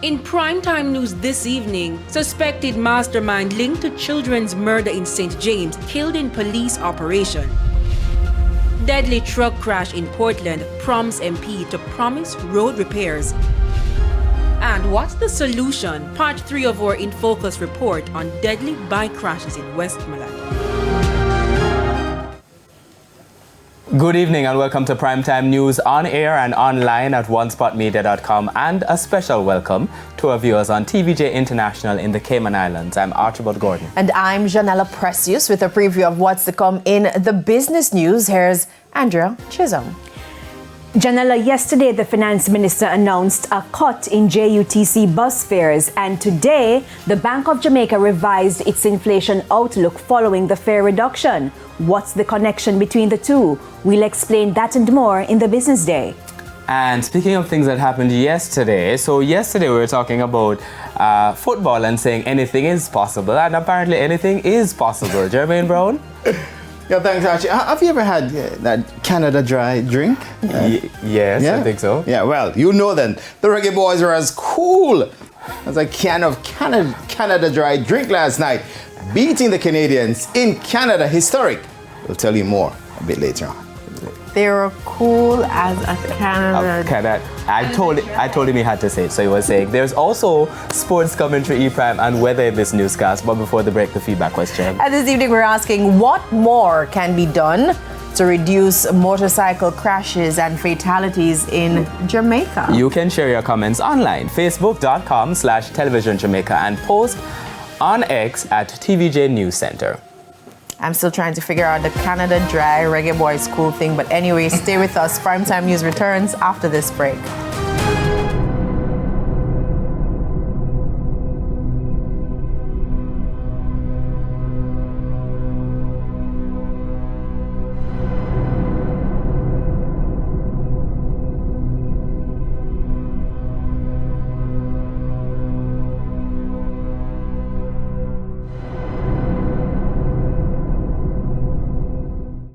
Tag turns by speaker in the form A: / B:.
A: In primetime news this evening, suspected mastermind linked to children's murder in St. James killed in police operation. Deadly truck crash in Portland prompts MP to promise road repairs. And what's the solution? Part 3 of our In Focus report on deadly bike crashes in Westmoreland.
B: Good evening and welcome to Primetime News on air and online at onespotmedia.com, and a special welcome to our viewers on TVJ International in the Cayman Islands. I'm Archibald Gordon.
C: And I'm Janella Precious with a preview of what's to come in the business news. Here's Andrea Chisholm.
D: Janella, yesterday the finance minister announced a cut in JUTC bus fares, and today the Bank of Jamaica revised its inflation outlook following the fare reduction. What's the connection between the two? We'll explain that and more in the business day.
B: And speaking of things that happened yesterday, yesterday we were talking about football and saying anything is possible, and apparently anything is possible. Jermaine Brown?
E: Yeah, thanks, Archie. Have you ever had that Canada Dry drink?
B: Yes, yeah? I think so.
E: Yeah, well, you know then, the Reggae Boys are as cool as a can of Canada Dry drink last night, beating the Canadians in Canada historic. We'll tell you more a bit later on.
C: They were cool as a Canada.
B: I told him he had to say it, so he was saying there's also sports commentary, E-Prime, and weather in this newscast. But before the break, the feedback question.
C: And this evening we're asking what more can be done to reduce motorcycle crashes and fatalities in Jamaica.
B: You can share your comments online, facebook.com/televisionjamaica, and post on X at TVJ News Center.
C: I'm still trying to figure out the Canada Dry Reggae Boys cool thing, but anyway, stay with us. Primetime News returns after this break.